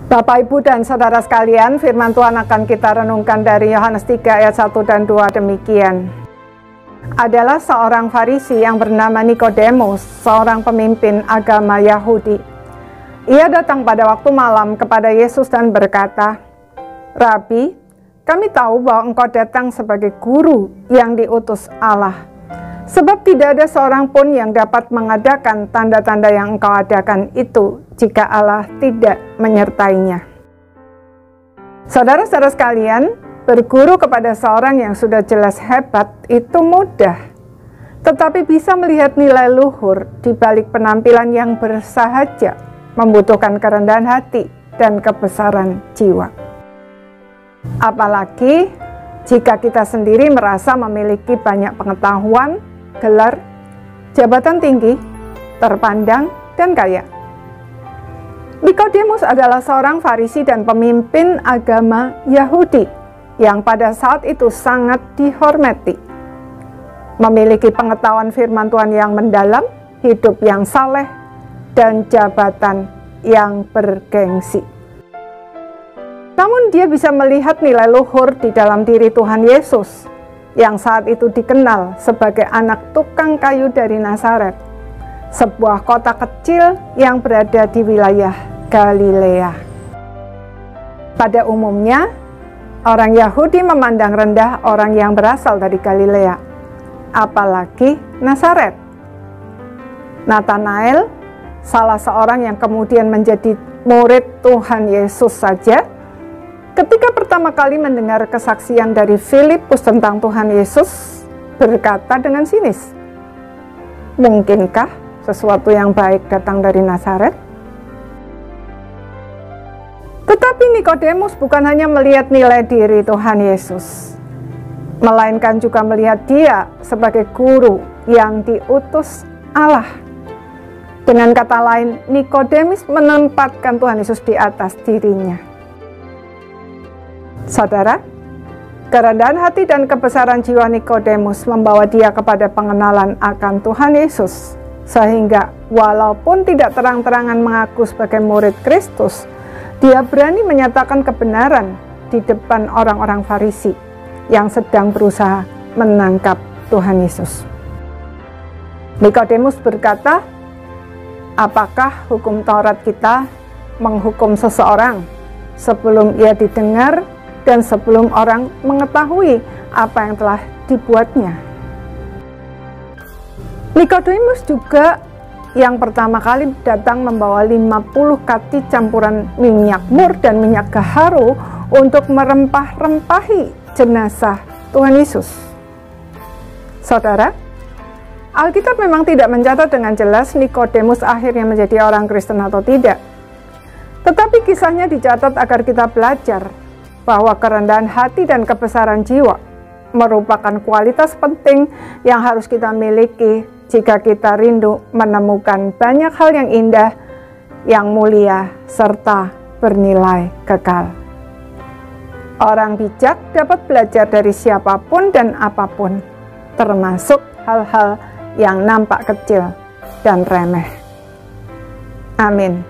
Bapak, Ibu, dan Saudara sekalian, firman Tuhan akan kita renungkan dari Yohanes 3 ayat 1 dan 2 demikian. Adalah seorang Farisi yang bernama Nikodemus, seorang pemimpin agama Yahudi. Ia datang pada waktu malam kepada Yesus dan berkata, "Rabi, kami tahu bahwa engkau datang sebagai guru yang diutus Allah. Sebab tidak ada seorang pun yang dapat mengadakan tanda-tanda yang engkau adakan itu jika Allah tidak menyertainya." Saudara-saudara sekalian, berguru kepada seorang yang sudah jelas hebat itu mudah, tetapi bisa melihat nilai luhur di balik penampilan yang bersahaja membutuhkan kerendahan hati dan kebesaran jiwa. Apalagi jika kita sendiri merasa memiliki banyak pengetahuan, gelar, jabatan tinggi, terpandang, dan kaya. Nikodemus adalah seorang Farisi dan pemimpin agama Yahudi yang pada saat itu sangat dihormati. Memiliki pengetahuan firman Tuhan yang mendalam, hidup yang saleh, dan jabatan yang bergengsi. Namun dia bisa melihat nilai luhur di dalam diri Tuhan Yesus yang saat itu dikenal sebagai anak tukang kayu dari Nazaret, sebuah kota kecil yang berada di wilayah Galilea. Pada umumnya, orang Yahudi memandang rendah orang yang berasal dari Galilea, apalagi Nazaret. Nathanael, salah seorang yang kemudian menjadi murid Tuhan Yesus saja, ketika pertama kali mendengar kesaksian dari Filipus tentang Tuhan Yesus, berkata dengan sinis, "Mungkinkah sesuatu yang baik datang dari Nazaret?" Tetapi Nikodemus bukan hanya melihat nilai diri Tuhan Yesus, melainkan juga melihat dia sebagai guru yang diutus Allah. Dengan kata lain, Nikodemus menempatkan Tuhan Yesus di atas dirinya. Saudara, kerendahan hati dan kebesaran jiwa Nikodemus membawa dia kepada pengenalan akan Tuhan Yesus, sehingga walaupun tidak terang-terangan mengaku sebagai murid Kristus, dia berani menyatakan kebenaran di depan orang-orang Farisi yang sedang berusaha menangkap Tuhan Yesus. Nikodemus berkata, "Apakah hukum Taurat kita menghukum seseorang sebelum ia didengar dan sebelum orang mengetahui apa yang telah dibuatnya?" Nikodemus juga yang pertama kali datang membawa 50 kati campuran minyak mur dan minyak gaharu untuk merempah-rempahi jenazah Tuhan Yesus. Saudara, Alkitab memang tidak mencatat dengan jelas Nikodemus akhirnya menjadi orang Kristen atau tidak. Tetapi kisahnya dicatat agar kita belajar bahwa kerendahan hati dan kebesaran jiwa merupakan kualitas penting yang harus kita miliki jika kita rindu menemukan banyak hal yang indah, yang mulia, serta bernilai kekal. Orang bijak dapat belajar dari siapapun dan apapun, termasuk hal-hal yang nampak kecil dan remeh. Amin.